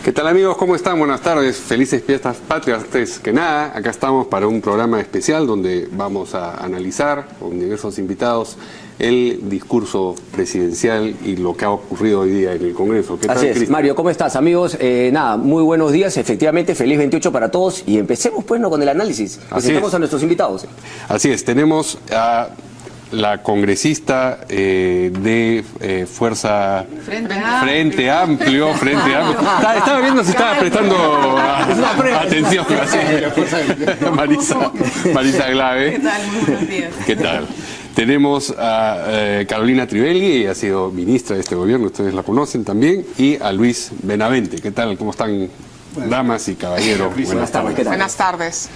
¿Qué tal, amigos? ¿Cómo están? Buenas tardes. Felices fiestas patrias. Antes que nada, acá estamos para un programa especial donde vamos a analizar con diversos invitados el discurso presidencial y lo que ha ocurrido hoy día en el Congreso. ¿Qué tal, Así es, Cristian? Mario, ¿cómo estás, amigos? Nada, muy buenos días, efectivamente, feliz 28 para todos y empecemos pues con el análisis. Presentamos a nuestros invitados. Así es, tenemos a la congresista de Fuerza Frente Amplio. Estaba viendo si estaba prestando atención. Marisa Glave. ¿Qué tal? Muy buenos días. ¿Qué tal? Tenemos a Carolina Trivelli, ella ha sido ministra de este gobierno, ustedes la conocen también, y a Luis Benavente. ¿Qué tal? ¿Cómo están, damas y caballeros? Buenas tardes. ¿Qué tal? Buenas tardes.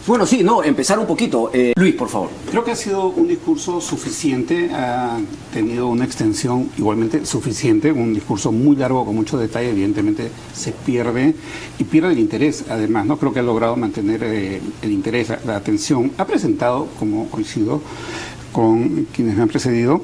Bueno, sí, no, empezar un poquito. Luis, por favor. Creo que ha sido un discurso suficiente, ha tenido una extensión igualmente suficiente, un discurso muy largo con mucho detalle, evidentemente se pierde y pierde el interés, además, ¿no? Creo que ha logrado mantener el interés, la atención. Ha presentado, como coincido con quienes me han precedido,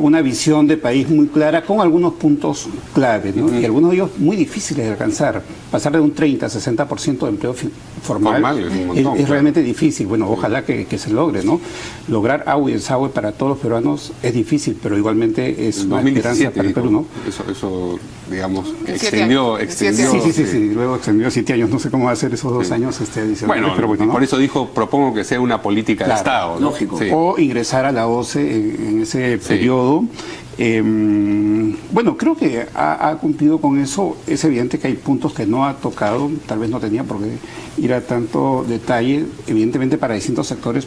una visión de país muy clara con algunos puntos clave, ¿no? Y algunos de ellos muy difíciles de alcanzar. Pasar de un 30 a 60% de empleo formal es un montón, es realmente difícil. Bueno, ojalá que se logre, ¿no? Lograr agua y desagüe para todos los peruanos es difícil, pero igualmente es una esperanza para el Perú, ¿no? Eso digamos, extendió. Sí, luego extendió 7 años. No sé cómo va a ser esos 2 años adicionales. Bueno, pero bueno, ¿no? Por eso dijo, propongo que sea una política de Estado, ¿no? Lógico. Sí. O ingresar a la OCE en ese periodo. Bueno, creo que ha cumplido con eso. Es evidente que hay puntos que no ha tocado, tal vez no tenía por qué ir a tanto detalle. Evidentemente para distintos sectores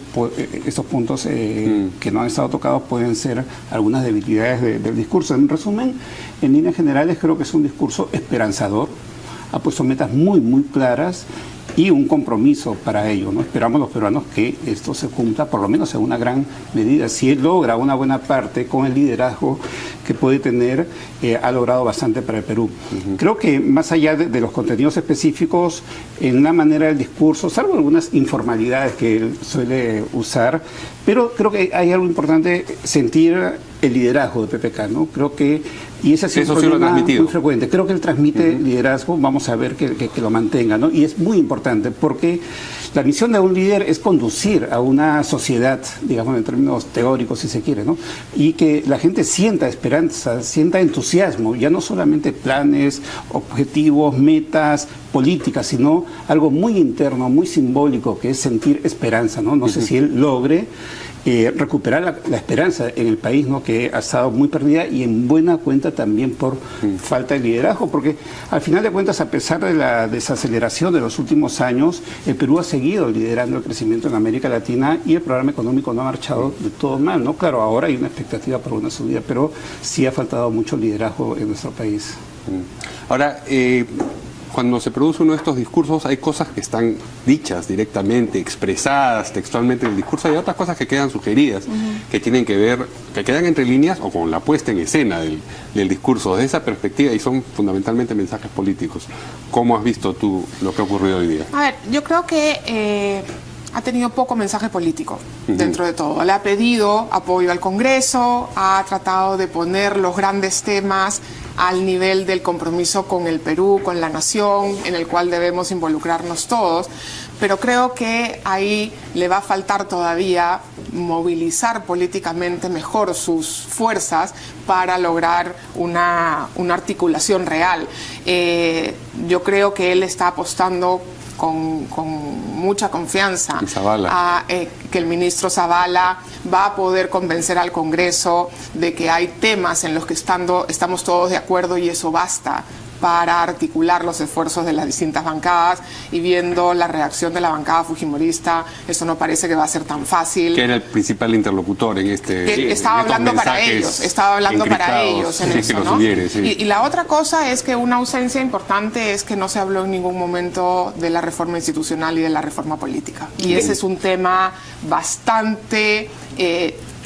estos puntos que no han estado tocados pueden ser algunas debilidades del discurso. En resumen, en líneas generales creo que es un discurso esperanzador, ha puesto metas muy claras y un compromiso para ello, ¿no? Esperamos los peruanos que esto se cumpla, por lo menos en una gran medida. Si él logra una buena parte con el liderazgo que puede tener, ha logrado bastante para el Perú. Creo que más allá de los contenidos específicos, en la manera del discurso, salvo algunas informalidades que él suele usar, pero creo que hay algo importante, sentir el liderazgo de PPK, ¿no? Creo que, y ese ha sido un problema muy frecuente, creo que él transmite liderazgo, vamos a ver que lo mantenga, ¿no? Y es muy importante porque la misión de un líder es conducir a una sociedad, digamos en términos teóricos si se quiere, ¿no? Y que la gente sienta esperanza, sienta entusiasmo, ya no solamente planes, objetivos, metas, políticas, sino algo muy interno, muy simbólico, que es sentir esperanza, ¿no? No sé si él logre recuperar la esperanza en el país, ¿no? Que ha estado muy perdida y en buena cuenta también por falta de liderazgo, porque al final de cuentas, a pesar de la desaceleración de los últimos años, el Perú ha seguido liderando el crecimiento en América Latina y el programa económico no ha marchado de todo mal, ¿no? Claro, ahora hay una expectativa por una subida, pero sí ha faltado mucho liderazgo en nuestro país. Ahora, cuando se produce uno de estos discursos hay cosas que están dichas directamente, expresadas textualmente en el discurso, hay otras cosas que quedan sugeridas, que tienen que ver, que quedan entre líneas o con la puesta en escena del discurso. Desde esa perspectiva, y son fundamentalmente mensajes políticos. ¿Cómo has visto tú lo que ha ocurrido hoy día? A ver, yo creo que ha tenido poco mensaje político dentro de todo. Le ha pedido apoyo al Congreso, ha tratado de poner los grandes temas al nivel del compromiso con el Perú, con la nación, en el cual debemos involucrarnos todos, pero creo que ahí le va a faltar todavía movilizar políticamente mejor sus fuerzas para lograr una articulación real. Yo creo que él está apostando con mucha confianza a que el ministro Zavala va a poder convencer al Congreso de que hay temas en los que estamos todos de acuerdo y eso basta para articular los esfuerzos de las distintas bancadas, y viendo la reacción de la bancada fujimorista, eso no parece que va a ser tan fácil. Que era el principal interlocutor en este... Estaba hablando para ellos en eso, ¿no? Y la otra cosa es que una ausencia importante es que no se habló en ningún momento de la reforma institucional y de la reforma política. Y ese es un tema bastante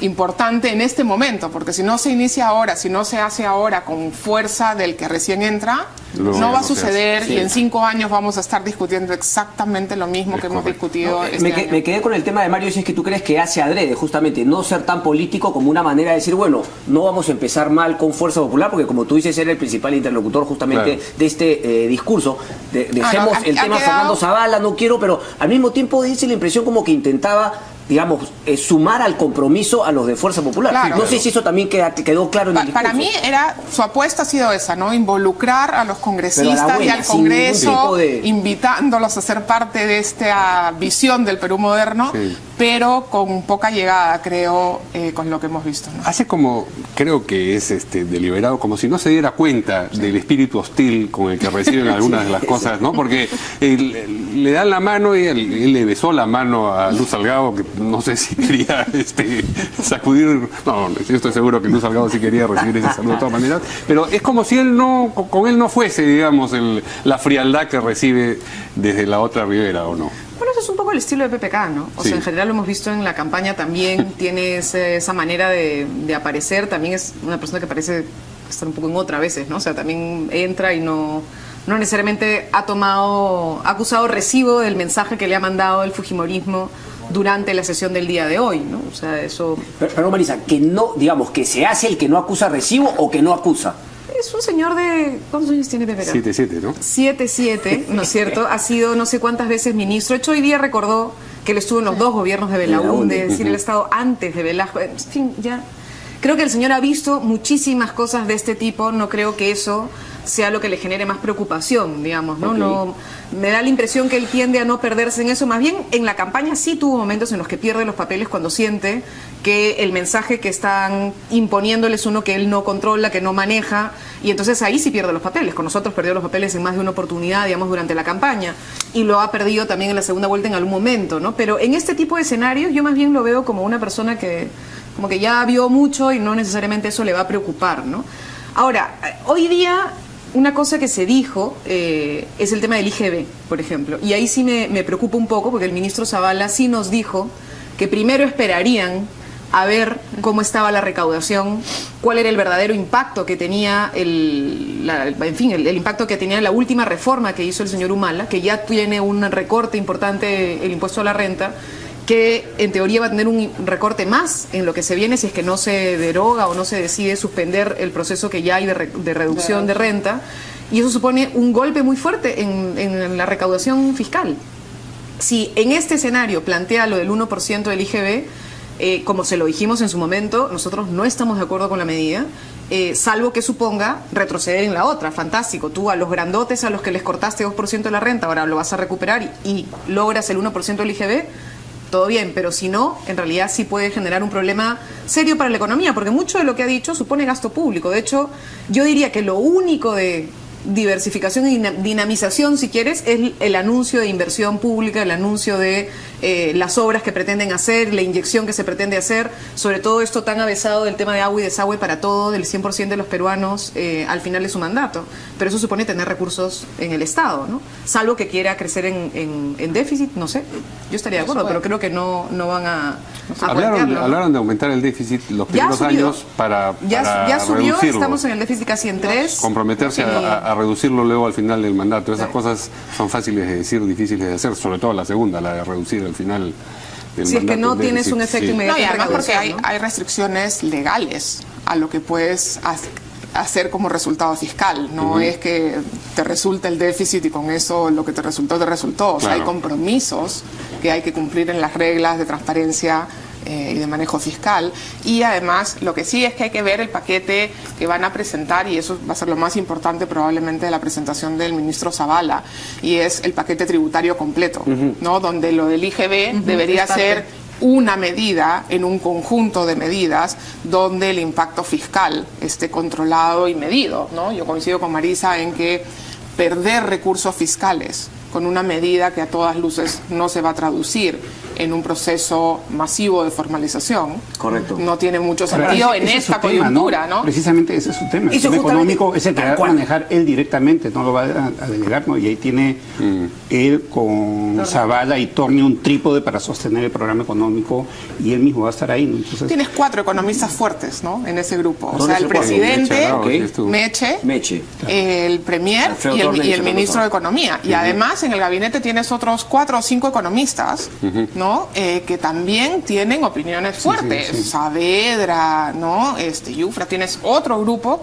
importante en este momento, porque si no se inicia ahora, si no se hace ahora con fuerza del que recién entra, no va a suceder y en 5 años vamos a estar discutiendo exactamente lo mismo que hemos discutido este año. Me quedé con el tema de Mario, si es que tú crees que hace adrede justamente no ser tan político como una manera de decir, bueno, no vamos a empezar mal con Fuerza Popular, porque como tú dices, era el principal interlocutor justamente de este discurso. Dejemos el tema Fernando Zavala, no quiero, pero al mismo tiempo dice la impresión como que intentaba, digamos, sumar al compromiso a los de Fuerza Popular. Claro. No sé si eso también quedó claro en el discurso. Para mí su apuesta ha sido esa, ¿no? Involucrar a los congresistas y al Congreso, invitándolos a ser parte de esta visión del Perú moderno, pero con poca llegada, creo, con lo que hemos visto, ¿no? Hace como, creo que es deliberado, como si no se diera cuenta del espíritu hostil con el que reciben algunas de las cosas, ¿no? Porque le dan la mano y él le besó la mano a Luz Salgado, que no sé si quería sacudir, no, yo estoy seguro que Luz Salgado sí quería recibir ese saludo de todas maneras, pero es como si con él no fuese, digamos, la frialdad que recibe desde la otra ribera, ¿o no? Bueno, eso es un poco el estilo de PPK, ¿no? O sea, en general lo hemos visto en la campaña también, tiene esa manera de aparecer, también es una persona que parece estar un poco en otra a veces, ¿no? O sea, también entra y no necesariamente ha acusado recibo del mensaje que le ha mandado el fujimorismo durante la sesión del día de hoy, ¿no? O sea, eso... Pero Marisa, que no, digamos, que se hace el que no acusa recibo o que no acusa. Es un señor de... ¿Cuántos años tiene PPK? 7-7, ¿no? 7-7, ¿no es cierto? Ha sido no sé cuántas veces ministro. De hecho, hoy día recordó que él estuvo en los 2 gobiernos de Belaúnde, es decir, él ha estado antes de Velasco. En fin, ya... Creo que el señor ha visto muchísimas cosas de este tipo, no creo que eso sea lo que le genere más preocupación, digamos, ¿no? No, me da la impresión que él tiende a no perderse en eso, más bien en la campaña sí tuvo momentos en los que pierde los papeles cuando siente que el mensaje que están imponiéndole es uno que él no controla, que no maneja, y entonces ahí sí pierde los papeles. Con nosotros perdió los papeles en más de una oportunidad, digamos, durante la campaña, y lo ha perdido también en la segunda vuelta en algún momento, ¿no? Pero en este tipo de escenarios yo más bien lo veo como una persona que como que ya vio mucho y no necesariamente eso le va a preocupar, ¿no? Ahora, hoy día una cosa que se dijo es el tema del IGB, por ejemplo, y ahí sí me preocupa un poco porque el ministro Zavala sí nos dijo que primero esperarían a ver cómo estaba la recaudación, cuál era el verdadero impacto que tenía el impacto que tenía la última reforma que hizo el señor Humala, que ya tiene un recorte importante el impuesto a la renta, que en teoría va a tener un recorte más en lo que se viene si es que no se deroga o no se decide suspender el proceso que ya hay de reducción de renta, y eso supone un golpe muy fuerte en la recaudación fiscal. Si en este escenario plantea lo del 1% del IGB, como se lo dijimos en su momento, nosotros no estamos de acuerdo con la medida, salvo que suponga retroceder en la otra. Fantástico, tú a los grandotes a los que les cortaste 2% de la renta, ahora lo vas a recuperar y logras el 1% del IGB, todo bien, pero si no, en realidad sí puede generar un problema serio para la economía, porque mucho de lo que ha dicho supone gasto público. De hecho, yo diría que lo único de diversificación y dinamización, si quieres, es el anuncio de inversión pública, el anuncio de las obras que pretenden hacer, la inyección que se pretende hacer, sobre todo esto tan avesado del tema de agua y desagüe para todo, del 100% de los peruanos al final de su mandato. Pero eso supone tener recursos en el Estado, ¿no? Salvo que quiera crecer en déficit, no sé. Yo estaría de acuerdo, pero creo que no van a hablaron de aumentar el déficit los primeros años para ya subió, reducirlo. Estamos en el déficit casi en 3. Comprometerse a reducirlo luego al final del mandato. Esas cosas son fáciles de decir, difíciles de hacer, sobre todo la segunda, la de reducir al final del si mandato. Es que no tienes un efecto inmediato. No, y además porque hay restricciones legales a lo que puedes hacer como resultado fiscal. No es que te resulta el déficit y con eso lo que te resultó. O sea, hay compromisos que hay que cumplir en las reglas de transparencia y de manejo fiscal. Y además lo que sí es que hay que ver el paquete que van a presentar, y eso va a ser lo más importante probablemente de la presentación del ministro Zavala, y es el paquete tributario completo, ¿no? Donde lo del IGB debería ser una medida en un conjunto de medidas donde el impacto fiscal esté controlado y medido, ¿no? Yo coincido con Marisa en que perder recursos fiscales con una medida que a todas luces no se va a traducir en un proceso masivo de formalización. Correcto. No tiene mucho Pero sentido ese en es su esta tema, coyuntura, ¿no? Precisamente ese es su tema. El Eso tema justamente, económico es el que tal va a cual. manejar él directamente, no lo va a delegar, ¿no? Y ahí tiene él con Zavala y Torni un trípode para sostener el programa económico y él mismo va a estar ahí, ¿no? Entonces, Tienes 4 economistas fuertes, ¿no? En ese grupo. O ¿Dónde sea, es el el cuarto? presidente, Meche, ¿no? Ok. Sí, estuvo. Meche, Meche. el premier Alfredo y Torres, el el ministro otro. de Economía. Y además en el gabinete tienes otros 4 o 5 economistas, ¿no? Que también tienen opiniones fuertes. sí. Saavedra, ¿no? Yufra. Tienes otro grupo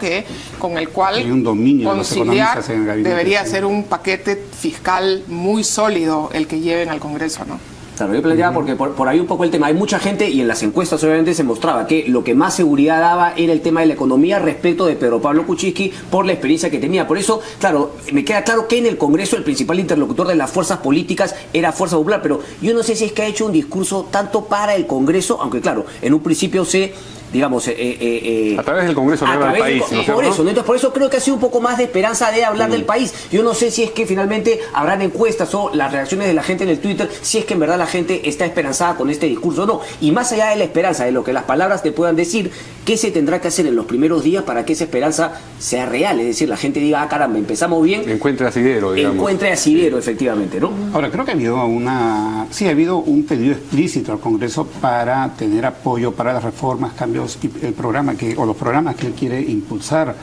con el cual Hay un dominio de los conciliar economistas en el gabinete, debería sí. ser un paquete fiscal muy sólido el que lleven al Congreso, ¿no? Claro, yo planteaba porque por ahí un poco el tema. Hay mucha gente y en las encuestas obviamente se mostraba que lo que más seguridad daba era el tema de la economía respecto de Pedro Pablo Kuczynski por la experiencia que tenía. Por eso, claro, me queda claro que en el Congreso el principal interlocutor de las fuerzas políticas era Fuerza Popular, pero yo no sé si es que ha hecho un discurso tanto para el Congreso, aunque claro, en un principio digamos, A través del Congreso a le habla al través del país, ¿no es por cierto? eso, ¿no? Entonces, por eso creo que ha sido un poco más de esperanza de hablar del país. Yo no sé si es que finalmente habrán encuestas o las reacciones de la gente en el Twitter, si es que en verdad la gente está esperanzada con este discurso o no. Y más allá de la esperanza, de lo que las palabras te puedan decir, ¿qué se tendrá que hacer en los primeros días para que esa esperanza sea real? Es decir, la gente diga, ah, caramba, empezamos bien, Encuentre asidero, digamos. encuentre asidero, efectivamente, ¿no? ahora, creo que ha habido un pedido explícito al Congreso para tener apoyo para las reformas, cambios y el programa o los programas que él quiere impulsar,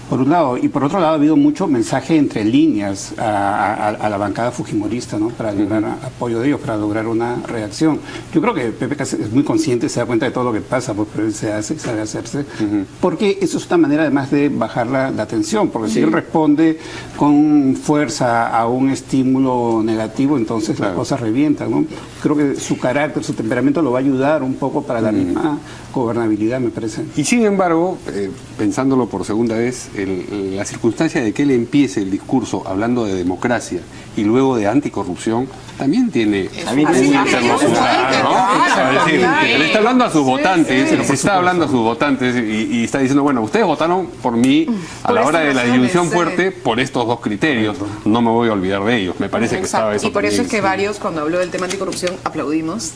por un lado. Y por otro lado, ha habido mucho mensaje entre líneas a la bancada fujimorista, ¿no? Para lograr apoyo de ellos, para lograr una reacción. Yo creo que Pepe es muy consciente, se da cuenta de todo lo que pasa, pues, pero él se hace, sabe hacerse. Porque eso es una manera, además, de bajar la tensión. Porque si él responde con fuerza a un estímulo negativo, entonces las cosas revientan, ¿no? Creo que su carácter, su temperamento lo va a ayudar un poco para la misma gobernabilidad, me parece. Y sin embargo, pensándolo por segunda vez, la circunstancia de que él empiece el discurso hablando de democracia y luego de anticorrupción también tiene También un tiene interlocutor, ¿no? Es decir, él está hablando a sus votantes, está hablando a sus votantes y está diciendo, bueno, ustedes votaron por mí a Por la hora estas de la razones, división sí. fuerte por estos 2 criterios. No me voy a olvidar de ellos. Me parece que estaba eso Y por eso también. es que varios, cuando habló del tema anticorrupción, aplaudimos,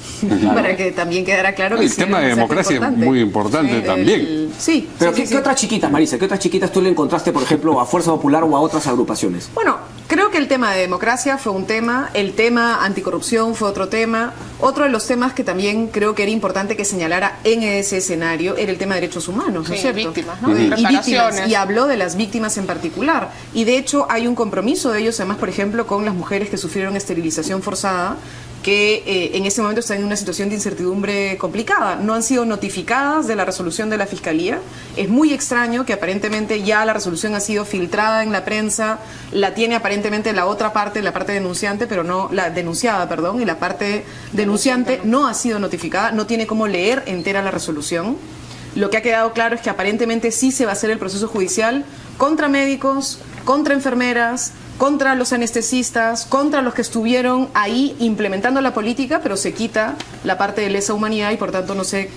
para que también quedara claro que El sí tema era de un mensaje democracia es importante. muy importante también. Sí. Pero sí, ¿qué, sí. ¿qué otras chiquitas, Marisa? ¿Qué otras chiquitas tú le encontraste, por ejemplo, a Fuerza Popular o a otras agrupaciones? Bueno, creo que el tema de democracia fue un tema, el tema anticorrupción fue otro tema. Otro de los temas que también creo que era importante que señalara en ese escenario era el tema de derechos humanos, ¿no es Sí, cierto? víctimas, ¿no? Y Reparaciones. víctimas, y habló de las víctimas en particular. Y de hecho hay un compromiso de ellos, además, por ejemplo, con las mujeres que sufrieron esterilización forzada, que en este momento están en una situación de incertidumbre complicada. No han sido notificadas de la resolución de la Fiscalía. Es muy extraño que aparentemente ya la resolución ha sido filtrada en la prensa, la tiene aparentemente la otra parte, la parte denunciante, pero no la denunciada, perdón, y la parte denunciante no ha sido notificada, no tiene cómo leer entera la resolución. Lo que ha quedado claro es que aparentemente sí se va a hacer el proceso judicial contra médicos, contra enfermeras, contra los anestesistas, contra los que estuvieron ahí implementando la política, pero se quita la parte de lesa humanidad y por tanto no se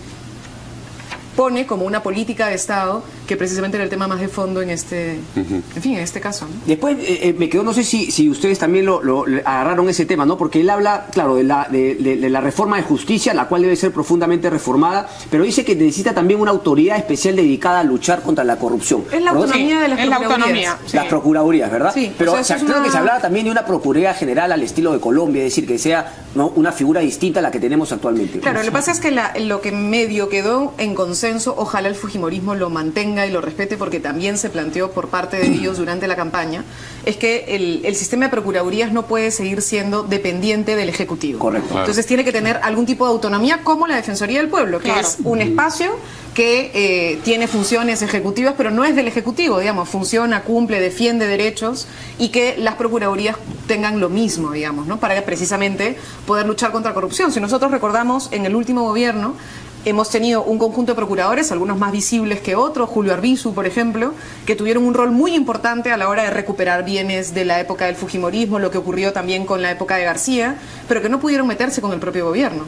pone como una política de Estado, que precisamente era el tema más de fondo en este, en fin, en este caso, ¿no? Después me quedó, no sé si ustedes también lo agarraron ese tema, ¿no? Porque él habla, claro, de la reforma de justicia, la cual debe ser profundamente reformada, pero dice que necesita también una autoridad especial dedicada a luchar contra la corrupción. Es la autonomía de las es la procuradurías. autonomía. Sí. Las procuradurías, ¿verdad? Sí, Pero o sea, eso es creo una- que se hablaba también de una procuraduría general al estilo de Colombia, es decir, que sea, ¿no?, una figura distinta a la que tenemos actualmente. Claro, lo que pasa es que lo que medio quedó en consenso, ojalá el fujimorismo lo mantenga y lo respete, porque también se planteó por parte de ellos durante la campaña, es que el sistema de procuradurías no puede seguir siendo dependiente del Ejecutivo. Correcto. Claro. Entonces tiene que tener algún tipo de autonomía como la Defensoría del Pueblo, que Claro. es un espacio que tiene funciones ejecutivas, pero no es del Ejecutivo, digamos, funciona, cumple, defiende derechos, y que las procuradurías tengan lo mismo, digamos, ¿no? Para precisamente poder luchar contra corrupción. Si nosotros recordamos, en el último gobierno hemos tenido un conjunto de procuradores, algunos más visibles que otros, Julio Arbizu, por ejemplo, que tuvieron un rol muy importante a la hora de recuperar bienes de la época del fujimorismo, lo que ocurrió también con la época de García, pero que no pudieron meterse con el propio gobierno.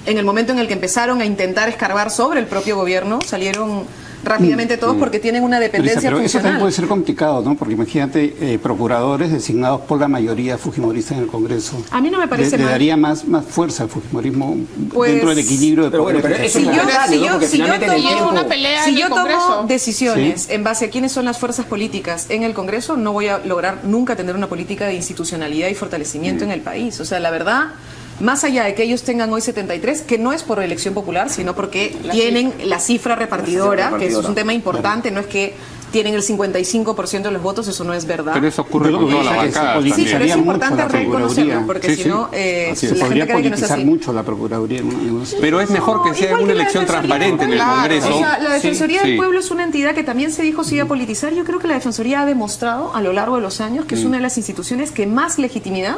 En el momento en el que empezaron a intentar escarbar sobre el propio gobierno, salieron rápidamente todos porque tienen una dependencia Pero eso también funcional. puede ser complicado, ¿no? Porque imagínate, procuradores designados por la mayoría fujimorista en el Congreso. A mí no me parece le mal. daría más fuerza al fujimorismo Pues, dentro del equilibrio de pero bueno, poderes. pero eso Si es yo- verdad, si ¿no? yo- Porque si yo finalmente en el tomo- Es tiempo... una pelea Si en yo el tomo Congreso. decisiones en base a quiénes son las fuerzas políticas en el Congreso, no voy a lograr nunca tener una política de institucionalidad y fortalecimiento en el país. O sea, la verdad, más allá de que ellos tengan hoy 73, que no es por elección popular, sino porque tienen la cifra repartidora, que eso es un tema importante, no es que tienen el 55% de los votos, eso no es verdad. Pero eso ocurre Yo con creo todas que las se bancadas Sí, pero también. es politizaría importante mucho la reconocerlo, Procuraduría. porque Sí, si no, sí, así es. la gente Podría cree que no es politizar así. mucho la Procuraduría. Pero es mejor que No, sea igual una que la elección Defensoría. transparente en el Claro. Congreso. O sea, la Defensoría del Sí. Pueblo es una entidad que también se dijo se iba a politizar. Yo creo que la Defensoría ha demostrado a lo largo de los años que es una de las instituciones que más legitimidad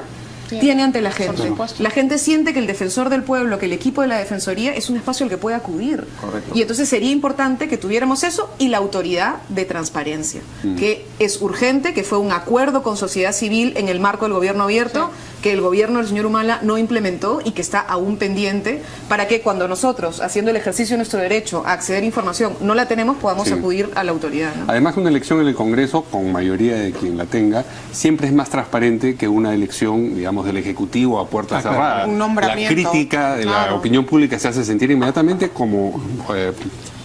tiene ante la gente. supuesto. La gente siente que el defensor del pueblo, que el equipo de la Defensoría es un espacio al que puede acudir. Correcto. Y entonces sería importante que tuviéramos eso y la autoridad de transparencia, que es urgente, que fue un acuerdo con sociedad civil en el marco del gobierno abierto, que el gobierno del señor Humala no implementó y que está aún pendiente para que cuando nosotros, haciendo el ejercicio de nuestro derecho a acceder a información, no la tenemos, podamos Sí. acudir a la autoridad, ¿no? Además, una elección en el Congreso, con mayoría de quien la tenga, siempre es más transparente que una elección, digamos, del Ejecutivo a puertas claro. cerradas. Un nombramiento, La crítica de la claro. opinión pública se hace sentir inmediatamente como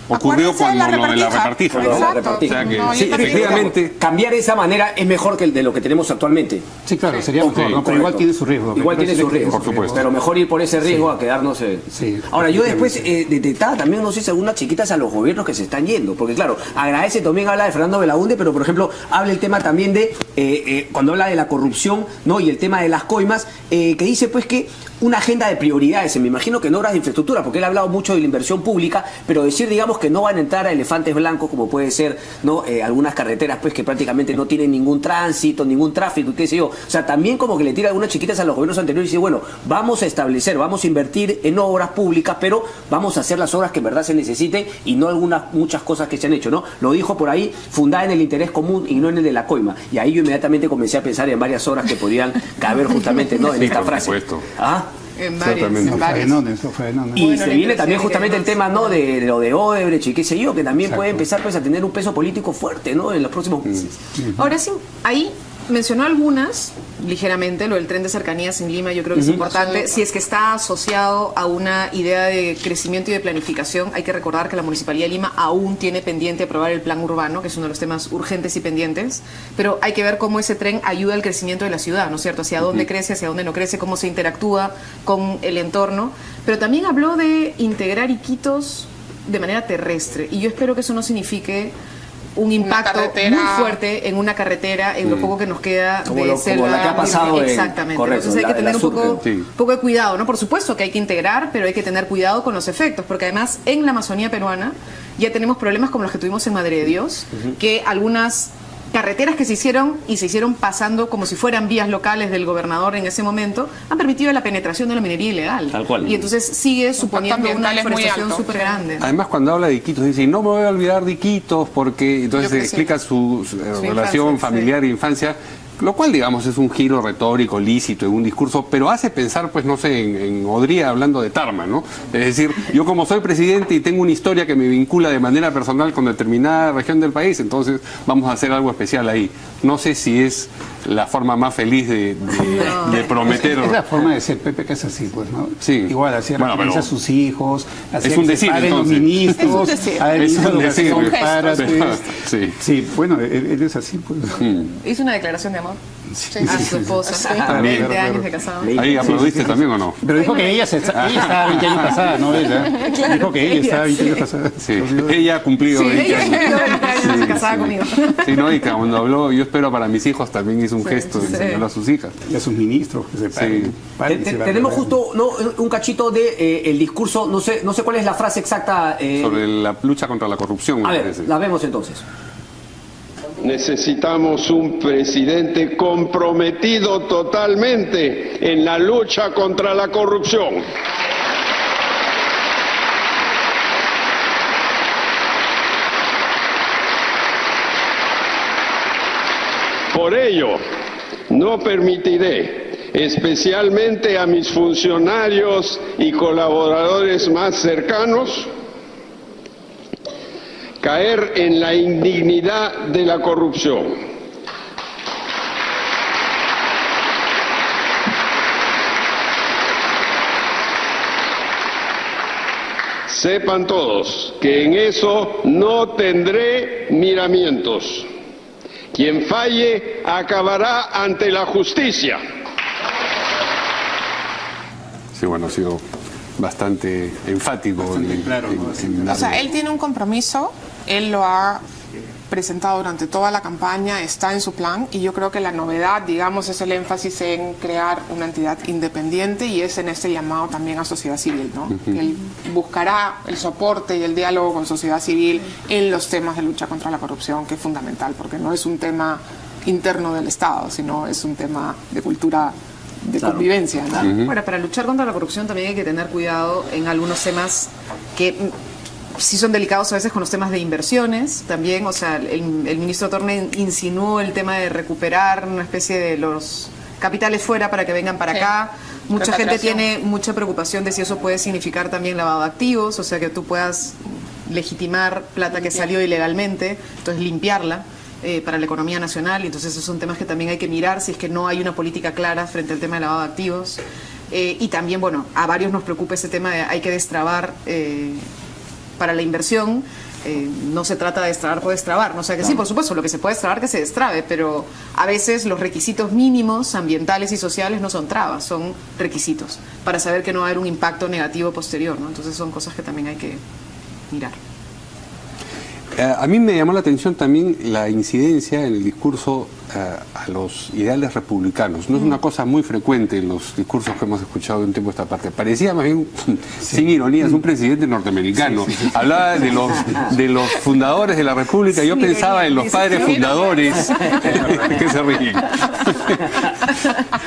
ocurrió Acuérdense de con la lo de la repartija. repartija. ¿no? Exacto. O sea que, No, yo sí, también efectivamente. Cambiar de esa manera es mejor que el de lo que tenemos actualmente. Sí, claro, sería mejor, ¿no? Pero correcto. igual tiene su riesgo. Igual tiene su riesgo, Por supuesto. pero mejor ir por ese riesgo a quedarnos. Sí. Ahora, yo después detectaba también, no sé si algunas chiquitas a los gobiernos que se están yendo, porque claro, agradece también, habla de Fernando Belaúnde, pero por ejemplo, habla el tema también de, cuando habla de la corrupción, ¿no? Y el tema de las coimas, que dice pues que una agenda de prioridades, me imagino que en obras de infraestructura, porque él ha hablado mucho de la inversión pública, pero decir, digamos, que no van a entrar a elefantes blancos, como puede ser, ¿no? Algunas carreteras, pues, que prácticamente no tienen ningún tránsito, ningún tráfico, y qué sé yo. O sea, también como que le tira algunas chiquitas a los gobiernos anteriores y dice, bueno, vamos a establecer, vamos a invertir en obras públicas, pero vamos a hacer las obras que en verdad se necesiten y no muchas cosas que se han hecho, ¿no? Lo dijo por ahí, fundada en el interés común y no en el de la coima. Y ahí yo inmediatamente comencé a pensar en varias obras que podrían caber justamente, ¿no? En Sí, esta por frase. supuesto. ¿Ah? En varias. Exactamente. En varias. Eso fue Y Bueno, se la viene inversión también y justamente el demás. tema, ¿no? De lo de Odebrecht y qué sé yo, que también puede Exacto. empezar pues a tener un peso político fuerte, ¿no? En los próximos meses. Ahora sí, ahí mencionó algunas, ligeramente, lo del tren de cercanías en Lima, yo creo que es importante. Si es que está asociado a una idea de crecimiento y de planificación, hay que recordar que la Municipalidad de Lima aún tiene pendiente aprobar el plan urbano, que es uno de los temas urgentes y pendientes, pero hay que ver cómo ese tren ayuda al crecimiento de la ciudad, ¿no es cierto? Hacia dónde crece, hacia dónde no crece, cómo se interactúa con el entorno. Pero también habló de integrar Iquitos de manera terrestre, y yo espero que eso no signifique un impacto carretera. muy fuerte en una carretera, en lo poco que nos queda Como de lo- como selva. la que ha pasado en- Exactamente. correcto, Entonces hay que la tener un Sucre, poco, sí. poco de cuidado, ¿no? Por supuesto que hay que integrar, pero hay que tener cuidado con los efectos, porque además en la Amazonía peruana ya tenemos problemas como los que tuvimos en Madre de Dios, que algunas carreteras que se hicieron pasando como si fueran vías locales del gobernador en ese momento, han permitido la penetración de la minería ilegal. Tal cual. Y entonces sigue suponiendo una ambiental es muy deforestación alto, súper sí. grande. Además, cuando habla de Iquitos, dice, y no me voy a olvidar de Iquitos, porque entonces Yo que sí. explica su relación infancia, familiar e infancia, lo cual, digamos, es un giro retórico, lícito en un discurso, pero hace pensar, pues, no sé, en Odría hablando de Tarma, ¿no? Es decir, yo como soy presidente y tengo una historia que me vincula de manera personal con determinada región del país, entonces vamos a hacer algo especial ahí. No sé si es la forma más feliz de prometer. Es la forma de ser Pepe, que es así, pues, ¿no? Sí. Igual, hacía Bueno, referencia a pero sus hijos, hacía es un que se decir, paren los entonces. ministros, Es un decir. a él Es hizo un lo que decir, son gestos. para, pues. Sí. Sí, bueno, él es así, pues. Hizo una declaración de amor Sí. a su esposa. Sí. 20 Claro, años claro. de casado. Ahí aplaudiste también, ¿o no? Pero dijo que ella estaba 20 años casada, ¿no? Ella. Dijo que ella estaba 20 años casada. Sí, ella ha cumplido Sí, 20 ella años. cumplió 20 años casada conmigo. Sí, no, y cuando habló, yo espero para mis hijos, también hizo un gesto de sí. enseñarlo a sus hijas. Y a sus ministros que se paren. Sí. paren y se Tenemos paren. justo, ¿no? Un cachito de el discurso, no sé cuál es la frase exacta. Sobre la lucha contra la corrupción, me A ver, parece. la vemos entonces. Necesitamos un presidente comprometido totalmente en la lucha contra la corrupción. Por ello, no permitiré, especialmente a mis funcionarios y colaboradores más cercanos, caer en la indignidad de la corrupción. Sepan todos que en eso no tendré miramientos. Quien falle acabará ante la justicia. Sí, bueno, ha sido bastante enfático. Claro, O sea, él tiene un compromiso, él lo ha presentado durante toda la campaña, está en su plan, y yo creo que la novedad, digamos, es el énfasis en crear una entidad independiente, y es en este llamado también a sociedad civil, ¿no? Él buscará el soporte y el diálogo con sociedad civil en los temas de lucha contra la corrupción, que es fundamental, porque no es un tema interno del Estado, sino es un tema de cultura de convivencia, ¿no? Bueno, para luchar contra la corrupción también hay que tener cuidado en algunos temas que sí son delicados a veces, con los temas de inversiones también. O sea, el ministro Torne insinuó el tema de recuperar una especie de los capitales fuera para que vengan para acá. Mucha gente tiene mucha preocupación de si eso puede significar también lavado de activos, o sea, que tú puedas legitimar plata que salió ilegalmente, entonces limpiarla para la economía nacional. Y entonces esos son temas que también hay que mirar si es que no hay una política clara frente al tema de lavado de activos. Y también, bueno, a varios nos preocupa ese tema de hay que destrabar para la inversión. No se trata de destrabar por destrabar, ¿no? O sea que sí, por supuesto, lo que se puede destrabar que se destrabe, pero a veces los requisitos mínimos ambientales y sociales no son trabas, son requisitos para saber que no va a haber un impacto negativo posterior, ¿no? Entonces son cosas que también hay que mirar. A mí me llamó la atención también la incidencia en el discurso a los ideales republicanos. No es una cosa muy frecuente en los discursos que hemos escuchado de un tiempo a esta parte. Parecía más bien, sin ironías, un presidente norteamericano. Hablaba de los fundadores de la República. Yo pensaba en los padres fundadores. ¿Qué se ríen?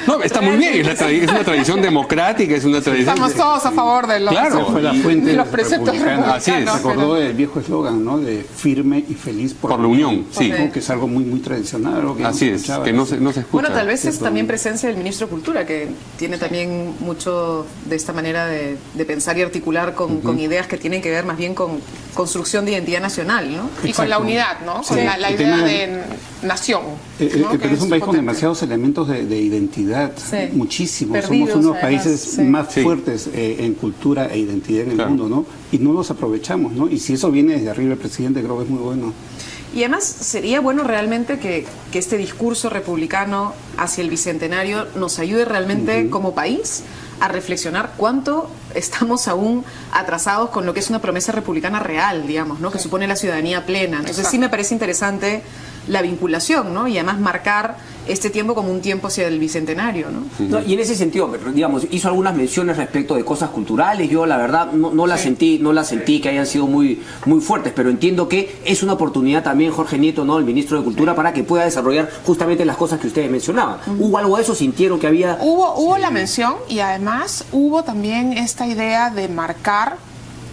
No, está muy bien. Es una tradición democrática, es una tradición... Estamos todos a favor de los, Claro, fue la fuente de los preceptos republicanos. Así es. Recordó el viejo eslogan, ¿no? De firme y feliz por la unión, sí. Que es algo muy, muy tradicional. Algo que Así es, que no se escucha. Bueno, tal vez es también presencia del ministro de Cultura, que tiene también mucho de esta manera de pensar y articular con ideas que tienen que ver más bien con construcción de identidad nacional, ¿no? Y con la unidad, ¿no? Sí. Con la idea de nación. ¿no? Pero es un país con demasiados elementos de identidad, muchísimos. Perdidos, Somos uno de los además, países más fuertes en cultura e identidad en el mundo, ¿no? Y no los aprovechamos, ¿no? Y si eso viene desde arriba el presidente, creo que es muy bueno. Y además sería bueno realmente que este discurso republicano hacia el Bicentenario nos ayude realmente como país a reflexionar cuánto estamos aún atrasados con lo que es una promesa republicana real, digamos, ¿no? Que supone la ciudadanía plena. Entonces sí me parece interesante la vinculación, ¿no? Y además marcar este tiempo como un tiempo hacia el Bicentenario, ¿no? No, y en ese sentido, digamos, hizo algunas menciones respecto de cosas culturales. Yo la verdad no las sentí que hayan sido muy fuertes, pero entiendo que es una oportunidad también, Jorge Nieto, ¿no?, el ministro de Cultura, para que pueda desarrollar justamente las cosas que ustedes mencionaban. ¿Hubo algo de eso? ¿Sintieron que había...? Hubo la mención, y además hubo también esta idea de marcar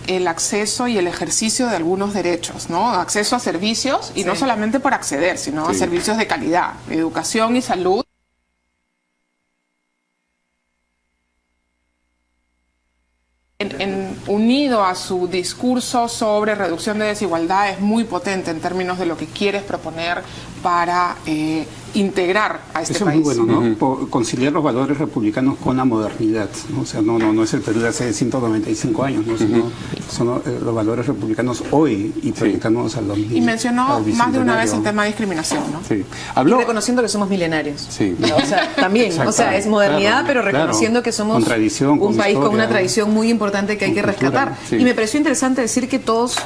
el acceso y el ejercicio de algunos derechos, ¿no? Acceso a servicios, y no solamente por acceder, sino a servicios de calidad, educación y salud. Unido a su discurso sobre reducción de desigualdades muy potente en términos de lo que quieres proponer para integrar a este Eso país. es muy bueno, ¿no? Conciliar los valores republicanos con la modernidad, ¿no? O sea, no es el Perú de hace 195 años, ¿no? Sino son los valores republicanos hoy y proyectándonos al 2000. Y mencionó más de una vez el tema de discriminación, ¿no? Sí. Y reconociendo que somos milenarios. Sí. O sea, también, o sea, es modernidad, pero reconociendo que somos un país con una tradición muy importante que hay que rescatar. Sí. Y me pareció interesante decir que todos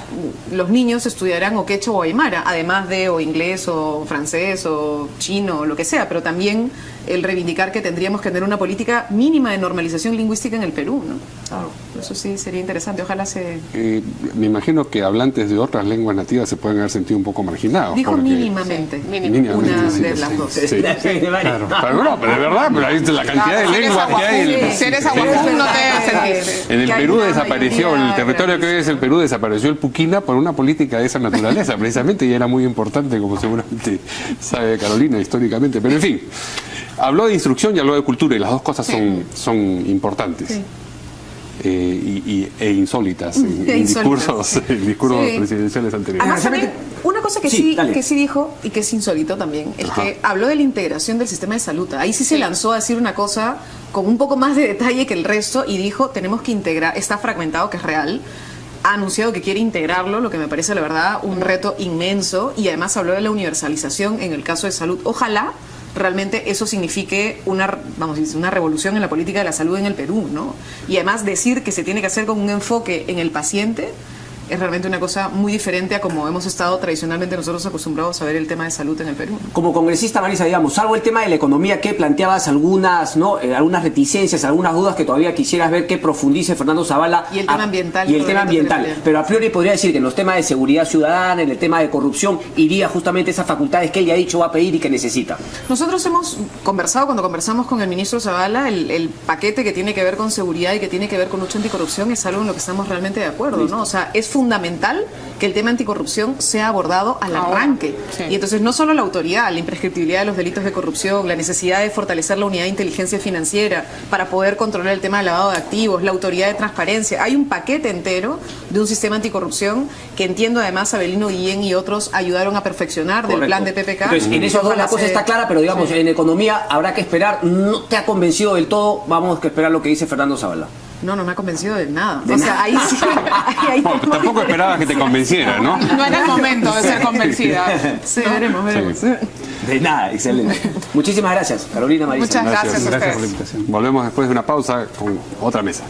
los niños estudiarán o quechua o aymara, además de o inglés o francés o chino o lo que sea, pero también el reivindicar que tendríamos que tener una política mínima de normalización lingüística en el Perú, ¿no? Claro. Eso sí sería interesante, ojalá se... me imagino que hablantes de otras lenguas nativas se pueden haber sentido un poco marginados. Dijo porque... mínimamente. Mínimamente, Una de las dos. Sí. Claro. Pero de verdad, pero ahí la cantidad de lenguas que hay. Si eres aguajún, no te debes sentir. En el Perú desapareció, en el territorio que hoy es el Perú, desapareció el puquina por una política de esa naturaleza, precisamente, y era muy importante, como seguramente sabe Carolina históricamente. Pero en fin, habló de instrucción y habló de cultura, y las dos cosas son importantes. Sí. e insólitas en discursos presidenciales anteriores. Además, también, una cosa que Sí, que sí dijo y que es insólito también, es que habló de la integración del sistema de salud. Ahí sí se lanzó a decir una cosa con un poco más de detalle que el resto y dijo, tenemos que integrar, está fragmentado, que es real. Ha anunciado que quiere integrarlo, lo que me parece la verdad un reto inmenso, y además habló de la universalización en el caso de salud. Ojalá realmente eso signifique una revolución en la política de la salud en el Perú, ¿no? Y además decir que se tiene que hacer con un enfoque en el paciente es realmente una cosa muy diferente a como hemos estado tradicionalmente nosotros acostumbrados a ver el tema de salud en el Perú. Como congresista, Marisa, digamos, salvo el tema de la economía que planteabas algunas reticencias, algunas dudas que todavía quisieras ver que profundice Fernando Zavala. Y el tema ambiental. Y el tema ambiental. Pero a priori podría decir que en los temas de seguridad ciudadana, en el tema de corrupción, iría justamente esas facultades que él ya ha dicho va a pedir y que necesita. Nosotros hemos conversado, cuando conversamos con el ministro Zavala, el paquete que tiene que ver con seguridad y que tiene que ver con lucha anticorrupción es algo en lo que estamos realmente de acuerdo, ¿no? O sea, es fundamental que el tema anticorrupción sea abordado al arranque. Sí. Y entonces no solo la autoridad, la imprescriptibilidad de los delitos de corrupción, la necesidad de fortalecer la unidad de inteligencia financiera para poder controlar el tema del lavado de activos, la autoridad de transparencia. Hay un paquete entero de un sistema anticorrupción que entiendo además Abelino Guillén y otros ayudaron a perfeccionar del plan de PPK. Entonces, en eso la cosa está clara, pero digamos, en economía habrá que esperar. No te ha convencido del todo, vamos a esperar lo que dice Fernando Zavala. No me ha convencido de nada. O sea, ahí sí. Ahí No, tampoco esperabas que te convenciera, ¿no? No era el momento de ser convencida. Sí, veremos. Sí. De nada, excelente. Muchísimas gracias, Carolina, Marisa. Muchas gracias a Gracias por la ustedes. invitación. Volvemos después de una pausa con otra mesa.